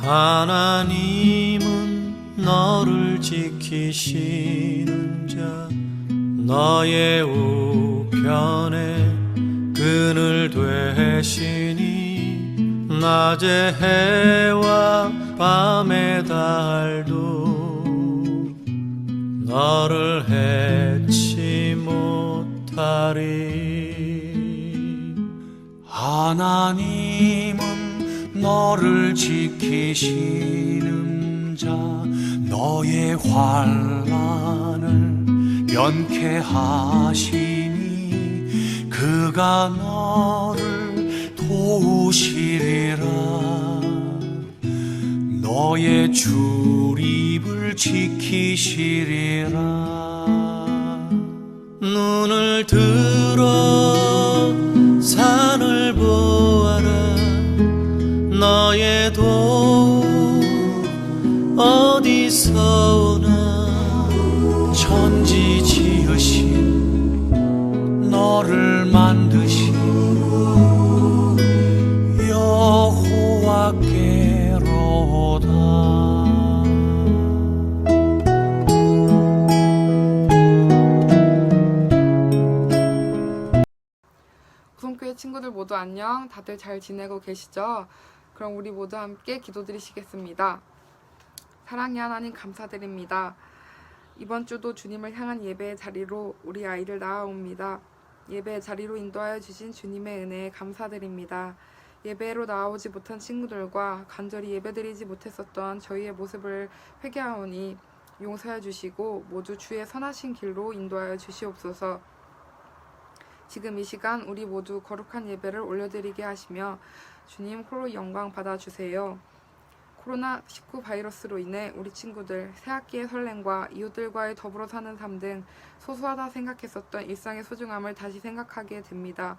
하나님은 너를 지키시는 자 너의 우편에 그늘 되시니 낮의 해와 밤의 달도 너를 해치 못하리. 하나님은 너를 지키시는 자 너의 환난을 면케하시니 그가 너를 도우시리라. 너의 출입을 지키시리라. 눈을 들어 산을 보아라. 너의 도움 어디서 오나. 천지 지으신 너를 만드신 여호와께로다. 구성교회 친구들 모두 안녕. 다들 잘 지내고 계시죠? 그럼 우리 모두 함께 기도드리시겠습니다. 사랑의 하나님 감사드립니다. 이번 주도 주님을 향한 예배의 자리로 우리 아이를 낳아옵니다. 예배의 자리로 인도하여 주신 주님의 은혜에 감사드립니다. 예배로 나아오지 못한 친구들과 간절히 예배드리지 못했었던 저희의 모습을 회개하오니 용서해 주시고 모두 주의 선하신 길로 인도하여 주시옵소서. 지금 이 시간 우리 모두 거룩한 예배를 올려드리게 하시며 주님 홀로 영광 받아주세요. 코로나19 바이러스로 인해 우리 친구들 새학기의 설렘과 이웃들과의 더불어 사는 삶 등 소소하다 생각했었던 일상의 소중함을 다시 생각하게 됩니다.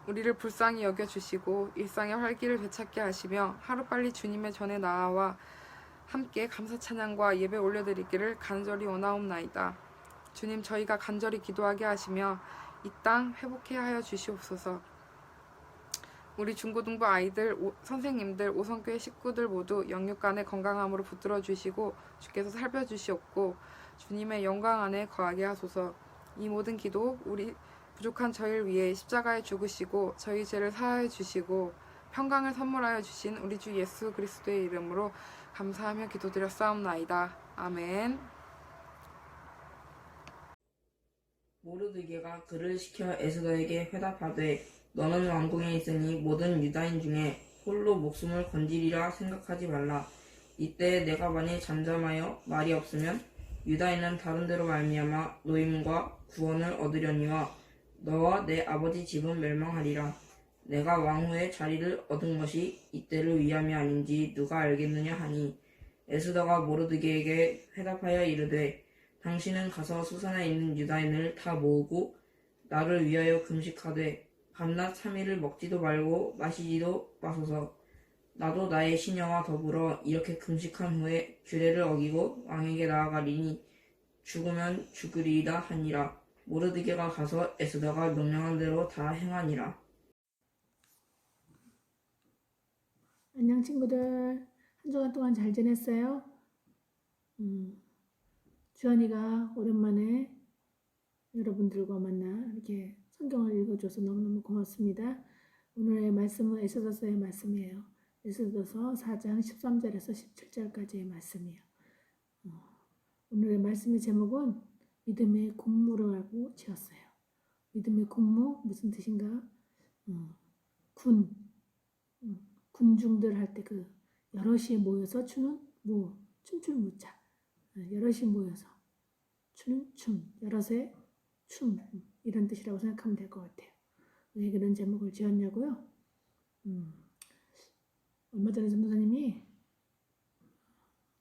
우리를 불쌍히 여겨주시고 일상의 활기를 되찾게 하시며 하루빨리 주님의 전에 나아와 함께 감사 찬양과 예배 올려드리기를 간절히 원하옵나이다. 주님, 저희가 간절히 기도하게 하시며 이 땅 회복해 하여 주시옵소서. 우리 중고등부 아이들, 선생님들, 오성교회 식구들 모두 영육 간의 건강함으로 붙들어 주시고 주께서 살펴주시옵고 주님의 영광 안에 거하게 하소서. 이 모든 기도 우리 부족한 저희를 위해 십자가에 죽으시고 저희 죄를 사하여 주시고 평강을 선물하여 주신 우리 주 예수 그리스도의 이름으로 감사하며 기도드렸사옵나이다. 아멘. 모르드게가 그를 시켜 에스더에게 회답하되 너는 왕궁에 있으니 모든 유다인 중에 홀로 목숨을 건지리라 생각하지 말라. 이때 내가 만일 잠잠하여 말이 없으면 유다인은 다른 데로 말미암아 노임과 구원을 얻으려니와 너와 내 아버지 집은 멸망하리라. 내가 왕후의 자리를 얻은 것이 이때를 위함이 아닌지 누가 알겠느냐 하니 에스더가 모르드게에게 회답하여 이르되 당신은 가서 수산에 있는 유다인을 다 모으고 나를 위하여 금식하되 밤낮 3일을 먹지도 말고 마시지도 마소서. 나도 나의 시녀와 더불어 이렇게 금식한 후에 규례를 어기고 왕에게 나아가리니 죽으면 죽으리이다 하니라. 모르드게가 가서 에스더가 명령한 대로 다 행하니라. 안녕 친구들. 한 주간 동안 잘 지냈어요? 주한이가 오랜만에 여러분들과 만나 이렇게 성경을 읽어줘서 너무너무 고맙습니다. 오늘의 말씀은 에스더서의 말씀이에요. 에스더서 4장 13절에서 17절까지의 말씀이에요. 오늘의 말씀의 제목은 믿음의 군무라고 지었어요. 믿음의 군무 무슨 뜻인가? 군중들 할 때 그 여럿이 모여서 추는 무, 춤출 무자. 여럿이 모여서 추는 춤, 여럿의 춤 이런 뜻이라고 생각하면 될 것 같아요. 왜 그런 제목을 지었냐고요? 얼마 전에 전도사님이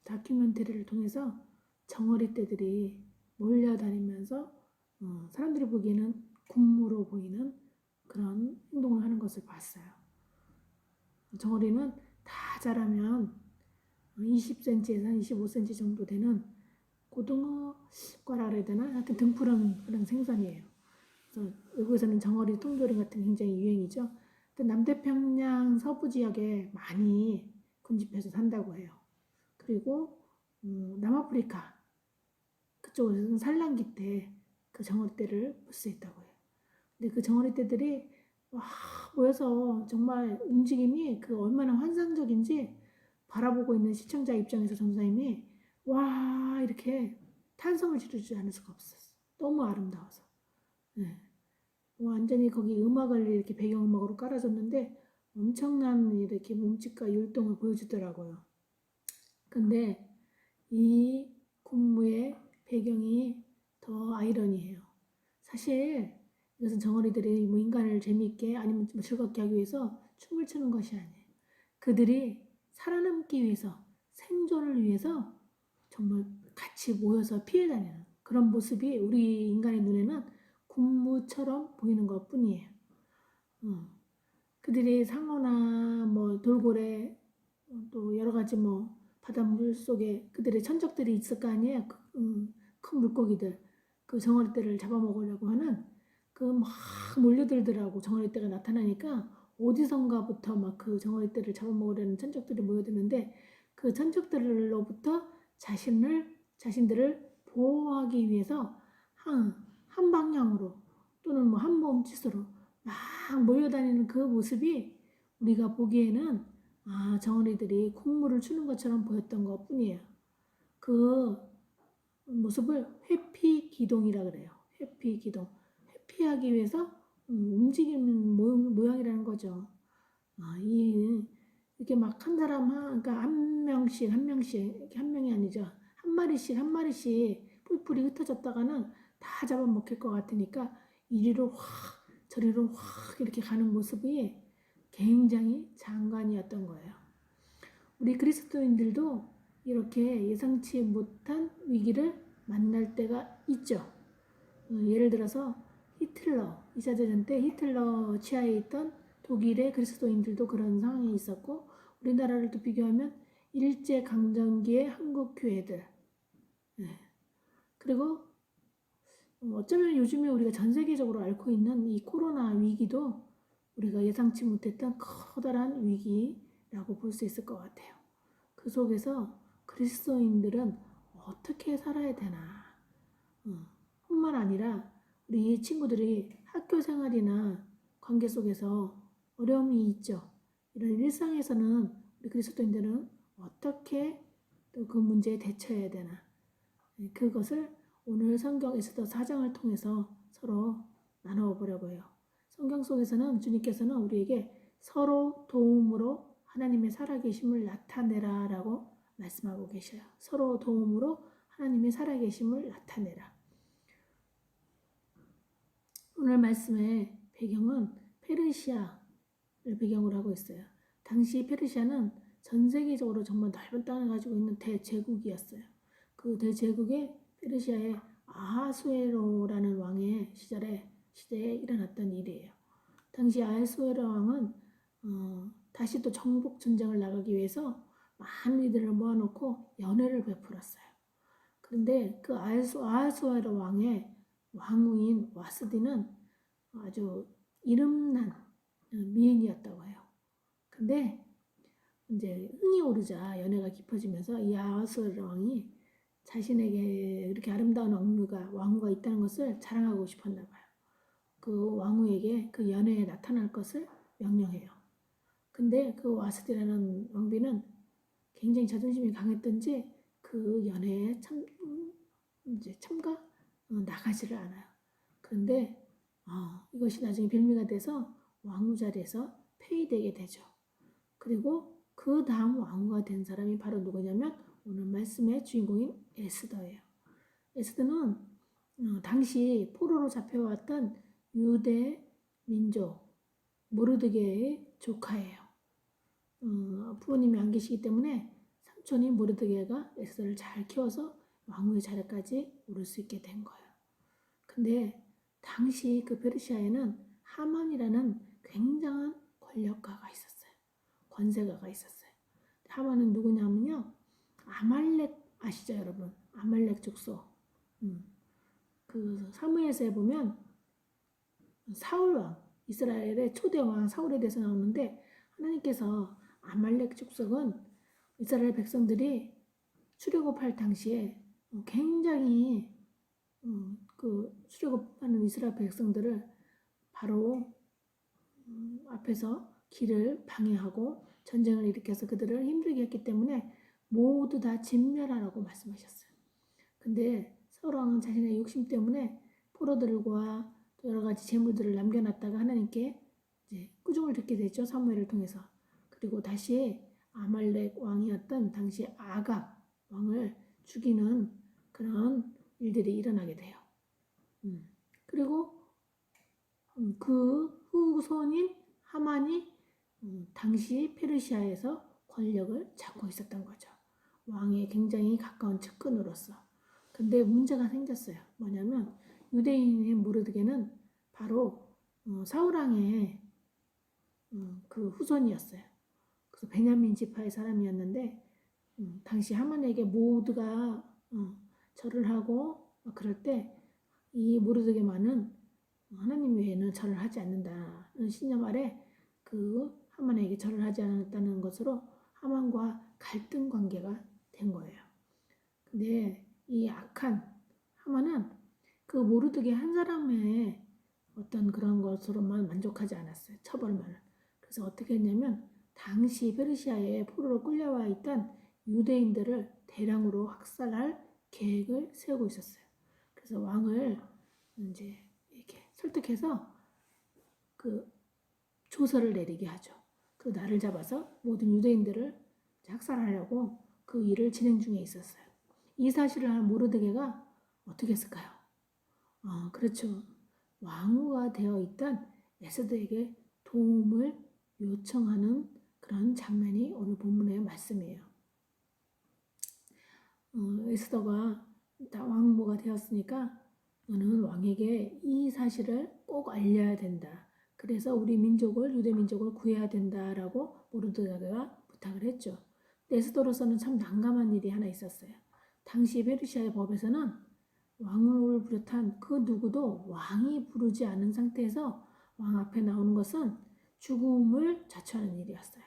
다큐멘터리를 통해서 정어리 떼들이 몰려다니면서 사람들이 보기에는 군무로 보이는 그런 행동을 하는 것을 봤어요. 정어리는 다 자라면 20cm에서 25cm 정도 되는 고등어과라 그래야 되나? 하여튼 등푸른 그런 생선이에요. 그래서 외국에서는 정어리 통조림 같은 게 굉장히 유행이죠. 하여튼 남태평양 서부 지역에 많이 군집해서 산다고 해요. 그리고 남아프리카 그쪽에서는 산란기 때 그 정어리떼를 볼 수 있다고 해요. 근데 그 정어리떼들이 와 모여서 정말 움직임이 그 얼마나 환상적인지 바라보고 있는 시청자 입장에서 전사님이 와 이렇게 탄성을 지르지 않을 수가 없었어. 너무 아름다워서. 네. 완전히 거기 음악을 이렇게 배경음악으로 깔아줬는데 엄청난 이렇게 몸짓과 율동을 보여주더라고요. 근데 이 군무의 배경이 더 아이러니해요. 사실 이것은 정어리들이 뭐 인간을 재미있게 아니면 뭐 즐겁게 하기 위해서 춤을 추는 것이 아니에요. 그들이 살아남기 위해서 생존을 위해서 정말 같이 모여서 피해 다니는 그런 모습이 우리 인간의 눈에는 군무처럼 보이는 것 뿐이에요. 그들이 상어나 뭐 돌고래 또 여러 가지 뭐 바닷물 속에 그들의 천적들이 있을 거 아니에요. 큰 물고기들 그 정어리떼를 잡아먹으려고 하는 그 막 몰려들더라고. 정어리떼가 나타나니까 어디선가부터 막 그 정어리떼를 잡아먹으려는 천적들이 모여드는데 그 천적들로부터 자신들을 보호하기 위해서 한 방향으로 또는 뭐 한 몸짓으로 막 몰려다니는 그 모습이 우리가 보기에는 정어리들이 콧물을 추는 것처럼 보였던 것 뿐이에요. 그 모습을 회피기동이라 그래요. 회피기동. 회피하기 위해서 움직이는 모양이라는 거죠. 이렇게 막 한 사람, 그러니까 한 명씩, 이렇게 한 명이 아니죠. 한 마리씩 뿔뿔이 흩어졌다가는 다 잡아먹힐 것 같으니까 이리로 확, 저리로 확 이렇게 가는 모습이 굉장히 장관이었던 거예요. 우리 그리스도인들도 이렇게 예상치 못한 위기를 만날 때가 있죠. 예를 들어서 히틀러, 2차 대전 때 히틀러 치하에 있던 독일의 그리스도인들도 그런 상황이 있었고 우리나라를 또 비교하면 일제강점기의 한국 교회들 그리고 어쩌면 요즘에 우리가 전 세계적으로 앓고 있는 이 코로나 위기도 우리가 예상치 못했던 커다란 위기라고 볼 수 있을 것 같아요. 그 속에서 그리스도인들은 어떻게 살아야 되나 뿐만 아니라 우리 친구들이 학교 생활이나 관계 속에서 어려움이 있죠. 이런 일상에서는 우리 그리스도인들은 어떻게 또 그 문제에 대처해야 되나 그것을 오늘 성경 에스더 4장을 통해서 서로 나누어 보려고 해요. 성경 속에서는 주님께서는 우리에게 서로 도움으로 하나님의 살아계심을 나타내라 라고 말씀하고 계셔요. 서로 도움으로 하나님의 살아계심을 나타내라. 오늘 말씀의 배경은 페르시아를 배경으로 하고 있어요. 당시 페르시아는 전 세계적으로 정말 넓은 땅을 가지고 있는 대제국이었어요. 그 대제국의 페르시아의 아하수에로라는 왕의 시대에 일어났던 일이에요. 당시 아하수에로 왕은 다시 또 정복 전쟁을 나가기 위해서 많은 이들을 모아놓고 연회를 베풀었어요. 그런데 그 아하수에로 왕의 왕후인 와스디는 아주 이름난 미인이었다고 해요. 근데 이제 흥이 오르자 연애가 깊어지면서 이 아하수에로 왕이 자신에게 이렇게 아름다운 왕후가 있다는 것을 자랑하고 싶었나 봐요. 그 왕후에게 그 연회에 나타날 것을 명령해요. 근데 그 와스디라는 왕비는 굉장히 자존심이 강했던지 그 연회에 참가 나가지를 않아요. 그런데 이것이 나중에 빌미가 돼서 왕후 자리에서 폐위되게 되죠. 그리고 그 다음 왕후가 된 사람이 바로 누구냐면 오늘 말씀의 주인공인 에스더예요. 에스더는 당시 포로로 잡혀왔던 유대 민족 모르드게의 조카예요. 부모님이 안 계시기 때문에 삼촌인 모르드게가 에스더를 잘 키워서 왕후의 자리까지 오를 수 있게 된 거예요. 근데 당시 그 페르시아에는 하만이라는 굉장한 권력가가 있었어요. 권세가가 있었어요. 하만은 누구냐면요. 아말렉 아시죠 여러분? 아말렉 족속. 그 사무엘서에 보면 사울왕 이스라엘의 초대 왕 사울에 대해서 나오는데 하나님께서 아말렉 족속은 이스라엘 백성들이 출애굽할 당시에 굉장히 그 출애굽하는 이스라엘 백성들을 바로 앞에서 길을 방해하고 전쟁을 일으켜서 그들을 힘들게 했기 때문에 모두 다 진멸하라고 말씀하셨어요. 근데 사울 왕은 자신의 욕심 때문에 포로들과 또 여러 가지 재물들을 남겨놨다가 하나님께 이제 꾸중을 듣게 됐죠. 사무엘을 통해서. 그리고 다시 아말렉 왕이었던 당시 아각 왕을 죽이는 그런 일들이 일어나게 돼요. 그리고 그 후손인 하만이 당시 페르시아에서 권력을 잡고 있었던 거죠. 왕의 굉장히 가까운 측근으로서. 근데 문제가 생겼어요. 뭐냐면 유대인의 모르드게는 바로 사울왕의 그 후손이었어요. 그래서 베냐민 지파의 사람이었는데 당시 하만에게 모두가 절을 하고 그럴 때 이 모르드게만은 하나님 외에는 절을 하지 않는다는 신념 아래 그 하만에게 절을 하지 않았다는 것으로 하만과 갈등 관계가 된 거예요. 근데 이 악한 하만은 그 모르드게 한 사람의 어떤 그런 것으로만 만족하지 않았어요. 처벌만. 그래서 어떻게 했냐면 당시 페르시아에 포로로 끌려와 있던 유대인들을 대량으로 학살할 계획을 세우고 있었어요. 그래서 왕을 이제 이렇게 설득해서 그 조서를 내리게 하죠. 그 날을 잡아서 모든 유대인들을 학살하려고 그 일을 진행 중에 있었어요. 이 사실을 한 모르드게가 어떻게 했을까요? 그렇죠. 왕후가 되어 있던 에스더에게 도움을 요청하는 그런 장면이 오늘 본문의 말씀이에요. 에스더가 왕후가 되었으니까 너는 왕에게 이 사실을 꼭 알려야 된다. 그래서 우리 민족을 유대 민족을 구해야 된다라고 모르드게가 부탁을 했죠. 에스더로서는 참 난감한 일이 하나 있었어요. 당시 페르시아의 법에서는 왕을 비롯한 그 누구도 왕이 부르지 않은 상태에서 왕 앞에 나오는 것은 죽음을 자초하는 일이었어요.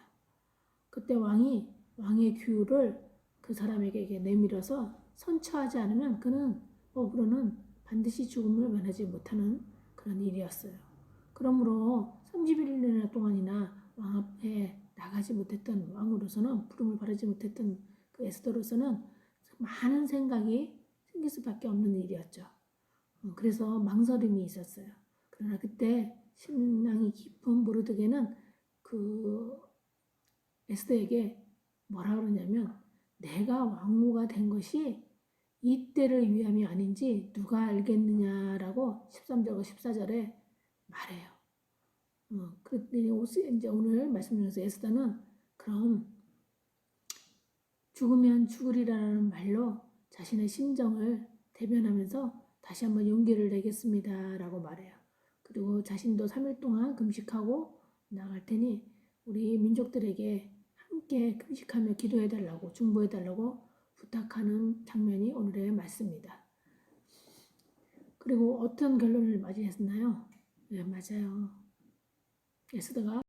그때 왕의 규를 그 사람에게 내밀어서 선처하지 않으면 그는 법으로는 반드시 죽음을 면하지 못하는 그런 일이었어요. 그러므로 31년 동안이나 왕 앞에 나가지 못했던 왕으로서는 부름을 받지 못했던 그 에스더로서는 많은 생각이 생길 수밖에 없는 일이었죠. 그래서 망설임이 있었어요. 그러나 그때 신앙이 깊은 모르드게는 그 에스더에게 뭐라 그러냐면 내가 왕후가 된 것이 이때를 위함이 아닌지 누가 알겠느냐라고 13절과 14절에 말해요. 이제 오늘 말씀 중에서 에스더는 그럼 죽으면 죽으리라는 말로 자신의 심정을 대변하면서 다시 한번 용기를 내겠습니다라고 말해요. 그리고 자신도 3일 동안 금식하고 나갈 테니 우리 민족들에게 함께 금식하며 기도해달라고 중보해달라고 부탁하는 장면이 오늘의 말씀입니다. 그리고 어떤 결론을 맞이했나요? 네, 맞아요. 에스더가